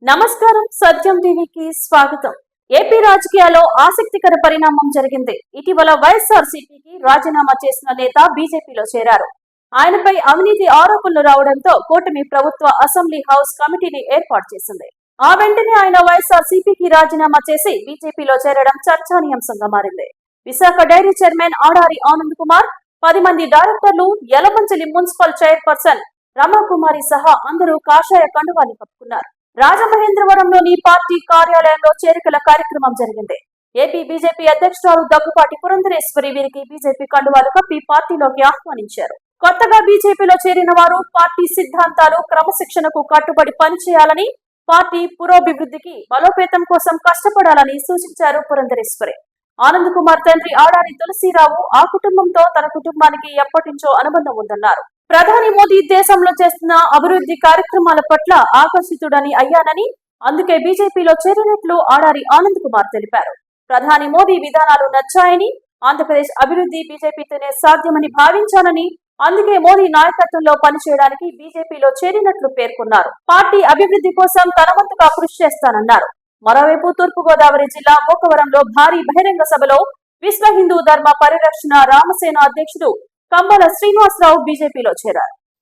నమస్కారం. సత్యం టీవీకి స్వాగతం. ఏపీ రాజకీయాల్లో ఆసక్తికర పరిణామం జరిగింది. ఇటీవల వైఎస్ఆర్సీపీకి రాజీనామా చేసిన నేత బీజేపీలో చేరారు. ఆయనపై అవినీతి ఆరోపణలు రావడంతో కూటమి ప్రభుత్వ అసెంబ్లీ హౌస్ కమిటీని ఏర్పాటు చేసింది. ఆ వెంటనే ఆయన వైఎస్ఆర్సీపీకి రాజీనామా చేసి బీజేపీలో చేరడం చర్చానీయాంశంగా మారింది. విశాఖ డైరీ చైర్మన్ ఆడారి ఆనంద్ కుమార్, 10 మంది డైరెక్టర్లు, యలమంచిలి మున్సిపల్ చైర్పర్సన్ రమాకుమారి సహా అందరూ కాషాయ కండువాన్ని కప్పుకున్నారు. రాజమహేంద్రవరంలోని పార్టీ కార్యాలయంలో చేరికల కార్యక్రమం జరిగింది. ఏపీ బీజేపీ అధ్యక్షురాలు దగ్గుపాటి పురంధరేశ్వరి వీరికి బీజేపీ కండువాలు కప్పి పార్టీలోకి ఆహ్వానించారు. కొత్తగా బీజేపీలో చేరిన వారు పార్టీ సిద్ధాంతాలు, క్రమశిక్షణకు కట్టుబడి పనిచేయాలని, పార్టీ పురోభివృద్ధికి బలోపేతం కోసం కష్టపడాలని సూచించారు పురంధరేశ్వరి. ఆనంద్ కుమార్ తండ్రి ఆడారి తులసీరావు ఆ కుటుంబంతో తన కుటుంబానికి ఎప్పటించో అనుబంధం ఉందన్నారు. ప్రధాని మోదీ దేశంలో చేస్తున్న అభివృద్ధి కార్యక్రమాల పట్ల ఆకర్షితుడని అయ్యానని, అందుకే బీజేపీలో చేరినట్లు ఆడారి ఆనంద్ కుమార్ తెలిపారు. ప్రధాని మోదీ విధానాలు నచ్చాయని, ఆంధ్రప్రదేశ్ అభివృద్ధి బీజేపీతోనే సాధ్యమని భావించానని, అందుకే మోదీ నాయకత్వంలో పనిచేయడానికి బీజేపీలో చేరినట్లు పేర్కొన్నారు. పార్టీ అభివృద్ధి కోసం తన వంతుగా కృషి చేస్తానన్నారు. మరోవైపు తూర్పుగోదావరి జిల్లా బొక్కవరంలో భారీ బహిరంగ సభలో విశ్వ హిందూ ధర్మ పరిరక్షణ రామసేన అధ్యక్షుడు కంబాల శ్రీనివాసరావు బీజేపీలో చేరారు.